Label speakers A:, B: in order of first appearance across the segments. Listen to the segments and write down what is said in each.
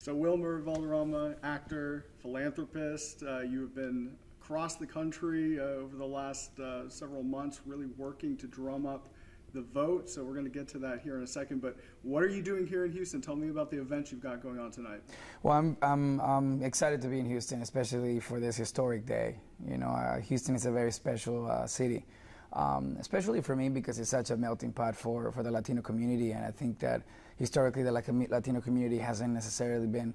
A: So Wilmer Valderrama, actor, philanthropist, you have been across the country over the last several months really working to drum up the vote. So we're going to get to that here in a second. But what are you doing here in Houston? Tell me about the event you've got going on tonight.
B: Well, I'm excited to be in Houston, especially for this historic day. You know, Houston is a very special city, especially for me because it's such a melting pot for the Latino community. And I think that historically the Latino community hasn't necessarily been,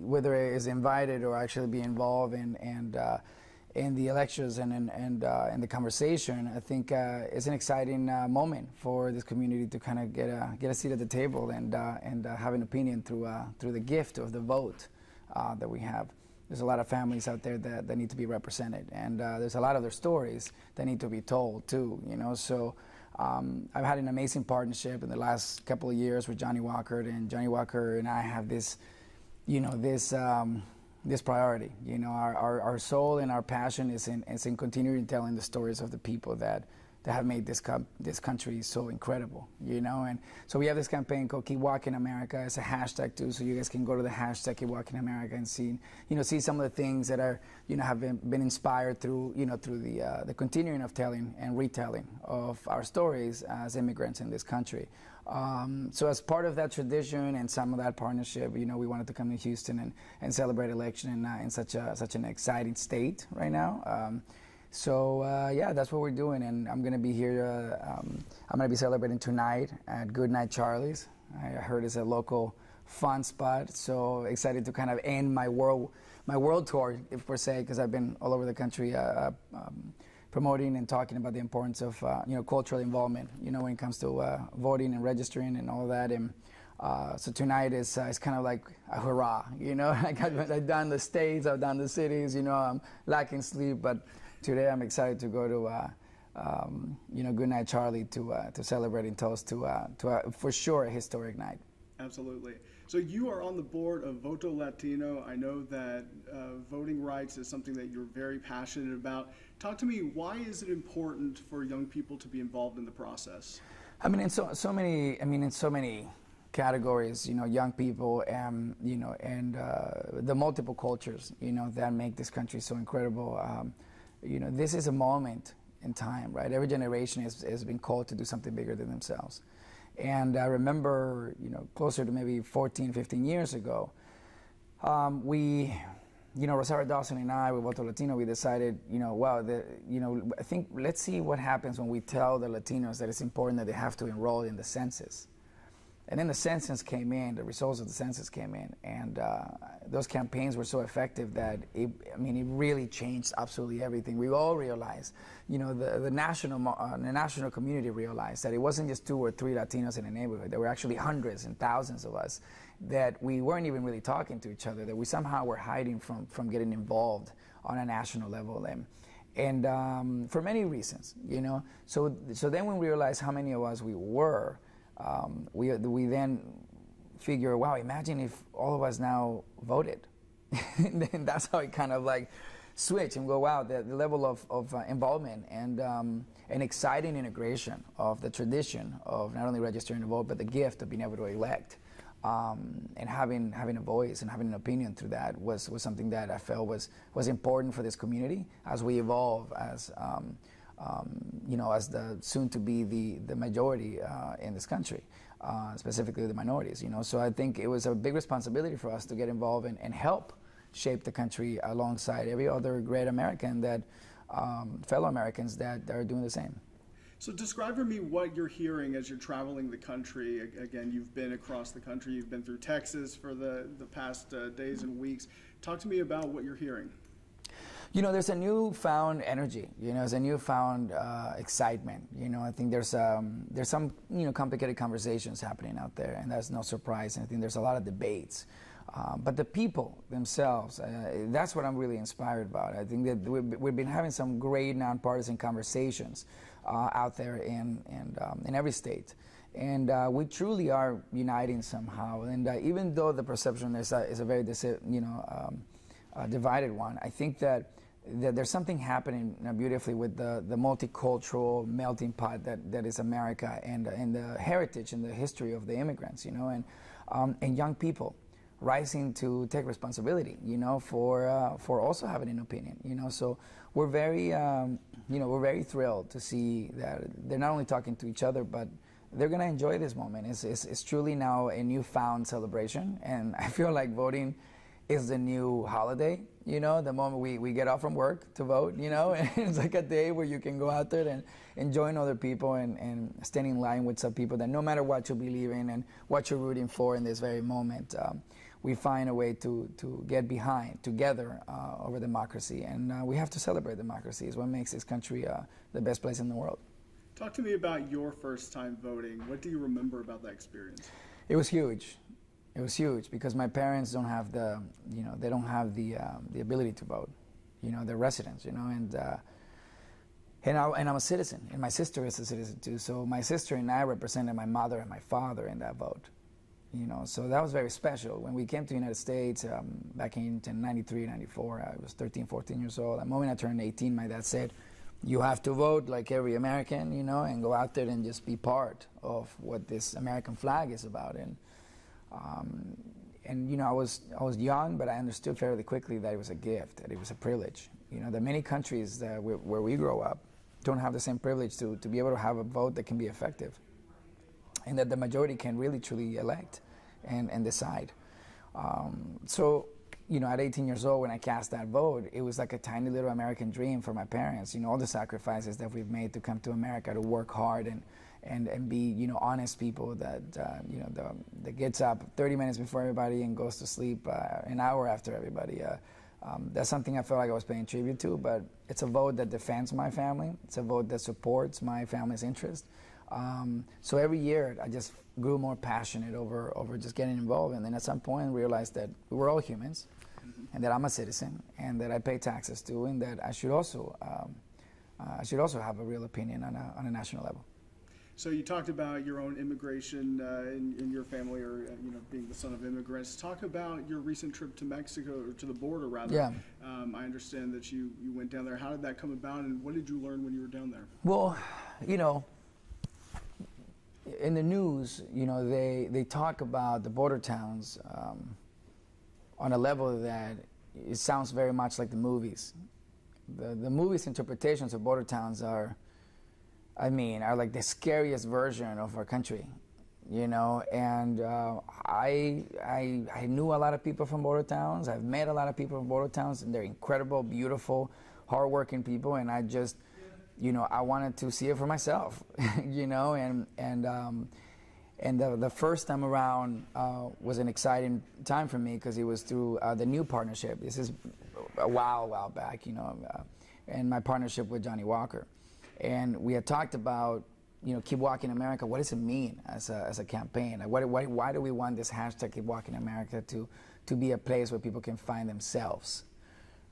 B: whether it is invited or actually be involved in the elections and in the conversation. I think it's an exciting moment for this community to kind of get a seat at the table and have an opinion through the gift of the vote that we have. There's a lot of families out there that need to be represented, and there's a lot of their stories that need to be told too. You know, so I've had an amazing partnership in the last couple of years with Johnny Walker, and Johnny Walker and I have this, this priority. You know, our soul and our passion is in continuing telling the stories of the people that have made this country so incredible, you know. And so we have this campaign called Keep Walking America. It's a hashtag too, so you guys can go to the hashtag Keep Walking America and see some of the things that are, have been inspired through the continuing of telling and retelling of our stories as immigrants in this country. So as part of that tradition and some of that partnership, we wanted to come to Houston and celebrate election in such an exciting state right now. So yeah, that's what we're doing, and I'm going to be here. I'm going to be celebrating tonight at Goodnight Charlie's. I heard it's a local fun spot, so excited to kind of end my world tour, if per se, because I've been all over the country promoting and talking about the importance of cultural involvement, when it comes to voting and registering and all of that. And so tonight is kind of like a hurrah, I've done the states, I've done the cities, I'm lacking sleep, but today I'm excited to go to Goodnight Charlie to celebrate and toast to for sure a historic night.
A: Absolutely. So you are on the board of Voto Latino. I know that voting rights is something that you're very passionate about. Talk to me, why is it important for young people to be involved in the process?
B: I mean, in so many categories, young people and the multiple cultures, that make this country so incredible. This is a moment in time, right? Every generation has been called to do something bigger than themselves. And I remember, closer to maybe 14, 15 years ago, Rosario Dawson and I, with Voto Latino, we decided, I think let's see what happens when we tell the Latinos that it's important that they have to enroll in the census. And then the census came in, the results of the census came in, and those campaigns were so effective that it really changed absolutely everything. We all realized, the national community realized that it wasn't just 2 or 3 Latinos in a neighborhood. There were actually hundreds and thousands of us that we weren't even really talking to each other, that we somehow were hiding from getting involved on a national level. And for many reasons, So then when we realized how many of us we were, we then figure, wow, imagine if all of us now voted. And then that's how it kind of like switch and go, wow, the level of involvement and exciting integration of the tradition of not only registering to vote, but the gift of being able to elect, and having a voice and having an opinion through that was something that I felt was important for this community as we evolve as the soon to be the majority in this country, specifically the minorities. So I think it was a big responsibility for us to get involved and help shape the country alongside every other great American fellow Americans that are doing the same.
A: So describe for me what you're hearing as you're traveling the country. Again, you've been across the country. You've been through Texas for the past days and weeks. Talk to me about what you're hearing.
B: There's a newfound energy. There's a newfound excitement. I think there's some complicated conversations happening out there, and that's no surprise. And I think there's a lot of debates, but the people themselves, that's what I'm really inspired about. I think that we've been having some great nonpartisan conversations out there in every state, and we truly are uniting somehow. And even though the perception is a very divided one, I think that there's something happening beautifully with the multicultural melting pot that is America and the heritage and the history of the immigrants, And and young people rising to take responsibility, for also having an opinion, So we're very, we're very thrilled to see that they're not only talking to each other, but they're going to enjoy this moment. It's truly now a newfound celebration, and I feel like voting is the new holiday. The moment we get off from work to vote, and it's like a day where you can go out there and join other people and stand in line with some people that no matter what you believe in and what you're rooting for in this very moment, we find a way to get behind together over democracy. And we have to celebrate democracy. It's what makes this country the best place in the world.
A: Talk to me about your first time voting. What do you remember about that experience?
B: It was huge. It was huge because my parents don't have the ability to vote. They're residents. And I'm a citizen, and my sister is a citizen too. So my sister and I represented my mother and my father in that vote. So that was very special. When we came to the United States back in 93, 94, I was 13, 14 years old. The moment I turned 18, my dad said, "You have to vote like every American, and go out there and just be part of what this American flag is about." And I was young, but I understood fairly quickly that it was a gift, that it was a privilege. That many countries where we grow up don't have the same privilege to be able to have a vote that can be effective, and that the majority can really truly elect and decide. So at 18 years old, when I cast that vote, it was like a tiny little American dream for my parents. All the sacrifices that we've made to come to America, to work hard and be, honest people that gets up 30 minutes before everybody and goes to sleep an hour after everybody. That's something I felt like I was paying tribute to, but it's a vote that defends my family. It's a vote that supports my family's interest. So every year I just grew more passionate over just getting involved, and then at some point realized that we were all humans, and that I'm a citizen, and that I pay taxes too, and that I should also have a real opinion on a national level.
A: So you talked about your own immigration in your family, or being the son of immigrants. Talk about your recent trip to Mexico, or to the border rather. Yeah. I understand that you went down there. How did that come about, and what did you learn when you were down there?
B: Well, in the news, they talk about the border towns on a level that it sounds very much like the movies. The movies' interpretations of border towns are like the scariest version of our country, and I knew a lot of people from border towns. I've met a lot of people from border towns, and they're incredible, beautiful, hardworking people, and I just, I wanted to see it for myself, and the first time around was an exciting time for me because it was through the new partnership. This is a while back, and my partnership with Johnny Walker. And we had talked about, Keep Walking America. What does it mean as a campaign? Like why do we want this hashtag Keep Walking America to be a place where people can find themselves?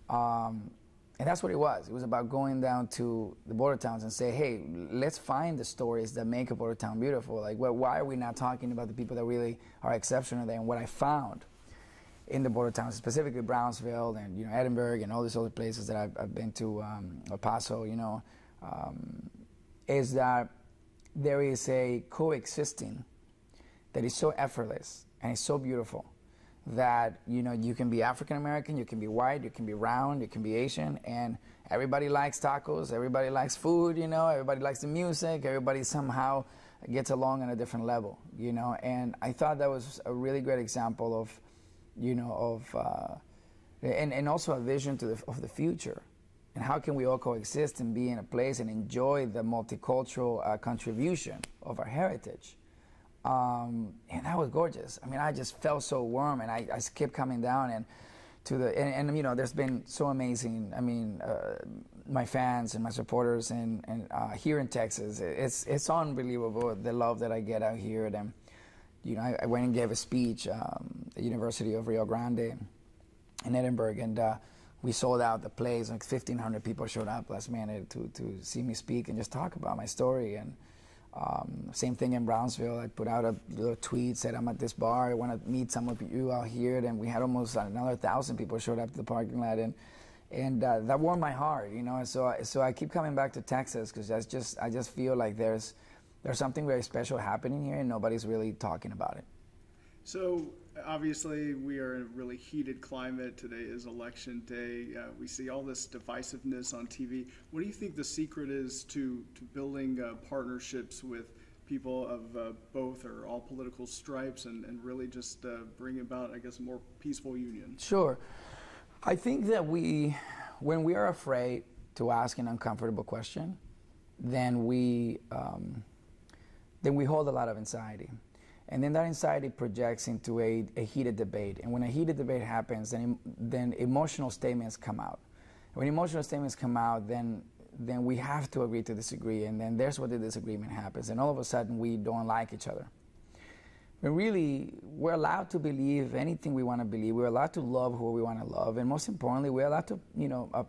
B: And that's what it was. It was about going down to the border towns and say, hey, let's find the stories that make a border town beautiful. Like, why are we not talking about the people that really are exceptional there? And what I found in the border towns, specifically Brownsville and Edinburgh and all these other places that I've been to, El Paso, is that there is a coexisting that is so effortless and it's so beautiful that you can be African American, you can be white, you can be round, you can be Asian, and everybody likes tacos, everybody likes food, everybody likes the music, everybody somehow gets along on a different level, and I thought that was a really great example of, and also a vision of the future. And how can we all coexist and be in a place and enjoy the multicultural contribution of our heritage? And that was gorgeous. I just felt so warm, and I kept coming down and there's been so amazing. My fans and my supporters and here in Texas, it's unbelievable the love that I get out here. And I went and gave a speech at the University of Rio Grande in Edinburgh, and we sold out the place. Like 1,500 people showed up last minute to see me speak and just talk about my story. And same thing in Brownsville. I put out a little tweet, said I'm at this bar, I want to meet some of you out here. And we had almost another 1,000 people showed up to the parking lot, and that warmed my heart, And so I keep coming back to Texas because I just feel like there's something very special happening here, and nobody's really talking about it.
A: So obviously we are in a really heated climate. Today is election day. We see all this divisiveness on TV. What do you think the secret is to building partnerships with people of both or all political stripes and really just bring about, I guess, a more peaceful union?
B: Sure. I think that when we are afraid to ask an uncomfortable question, then we hold a lot of anxiety. And then that anxiety projects into a heated debate. And when a heated debate happens, then emotional statements come out. When emotional statements come out, then we have to agree to disagree. And then there's where the disagreement happens. And all of a sudden, we don't like each other. But really, we're allowed to believe anything we want to believe. We're allowed to love who we want to love. And most importantly, we're allowed to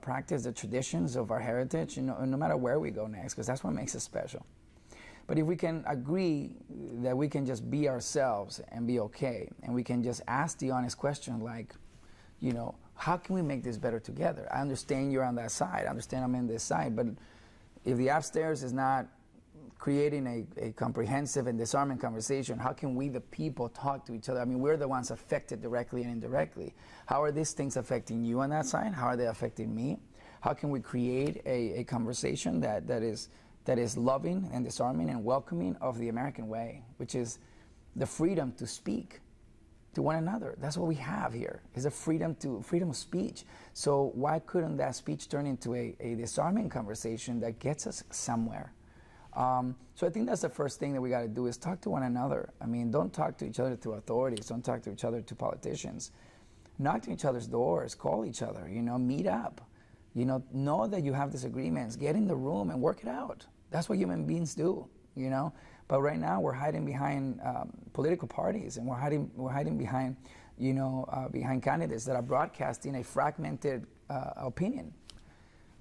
B: practice the traditions of our heritage, no matter where we go next, because that's what makes us special. But if we can agree that we can just be ourselves and be okay, and we can just ask the honest question like, how can we make this better together? I understand you're on that side. I understand I'm on this side. But if the upstairs is not creating a comprehensive and disarming conversation, how can we, the people, talk to each other? I mean, we're the ones affected directly and indirectly. How are these things affecting you on that side? How are they affecting me? How can we create a conversation that is loving and disarming and welcoming of the American way, which is the freedom to speak to one another? That's what we have here, is a freedom of speech. So why couldn't that speech turn into a disarming conversation that gets us somewhere? So I think that's the first thing that we got to do, is talk to one another. I mean, don't talk to each other through authorities. Don't talk to each other through politicians. Knock to each other's doors. Call each other. Meet up. Know that you have disagreements. Get in the room and work it out. That's what human beings do. But right now we're hiding behind political parties, and we're hiding behind behind candidates that are broadcasting a fragmented opinion.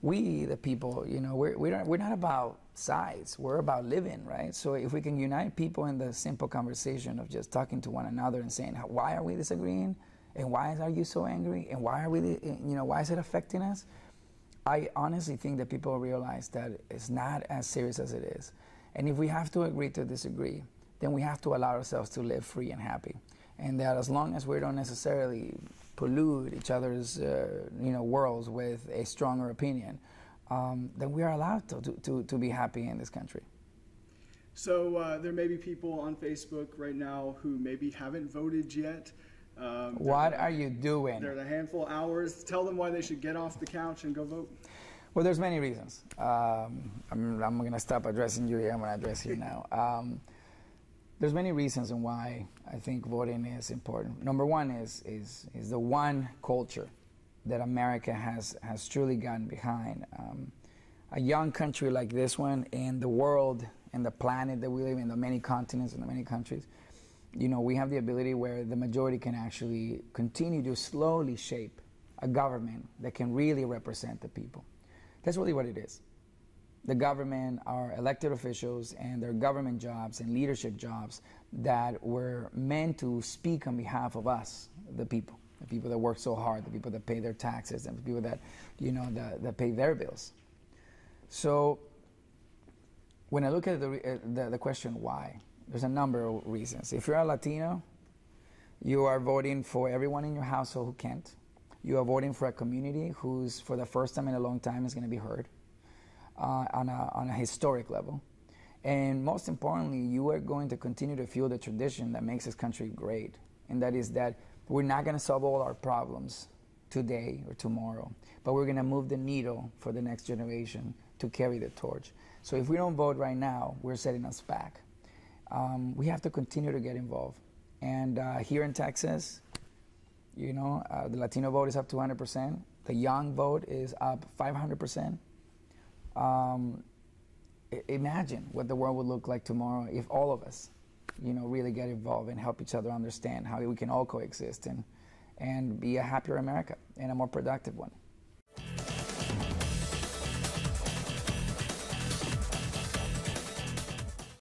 B: We, the people, we're not about sides. We're about living, right? So if we can unite people in the simple conversation of just talking to one another and saying, why are we disagreeing? And why are you so angry? And why are we, why is it affecting us? I honestly think that people realize that it's not as serious as it is. And if we have to agree to disagree, then we have to allow ourselves to live free and happy. And that as long as we don't necessarily pollute each other's worlds with a stronger opinion, then we are allowed to be happy in this country.
A: So there may be people on Facebook right now who maybe haven't voted yet.
B: What are you doing?
A: They're in a handful of hours. Tell them why they should get off the couch and go vote.
B: Well, there's many reasons. I'm going to stop addressing you here. I'm going to address you now. There's many reasons on why I think voting is important. Number one is the one culture that America has truly gotten behind. A young country like this one, and the world and the planet that we live in, the many continents and the many countries, we have the ability where the majority can actually continue to slowly shape a government that can really represent the people. That's really what it is. The government are elected officials, and their government jobs and leadership jobs that were meant to speak on behalf of us, the people that work so hard, the people that pay their taxes, and the people that, that pay their bills. So when I look at the question why, there's a number of reasons. If you're a Latino, you are voting for everyone in your household who can't. You are voting for a community who's, for the first time in a long time, is going to be heard on a historic level. And most importantly, you are going to continue to fuel the tradition that makes this country great. And that is that we're not going to solve all our problems today or tomorrow, but we're going to move the needle for the next generation to carry the torch. So if we don't vote right now, we're setting us back. We have to continue to get involved. And here in Texas, the Latino vote is up to 100%. The young vote is up 500%. Imagine what the world would look like tomorrow if all of us, really get involved and help each other understand how we can all coexist and be a happier America and a more productive one.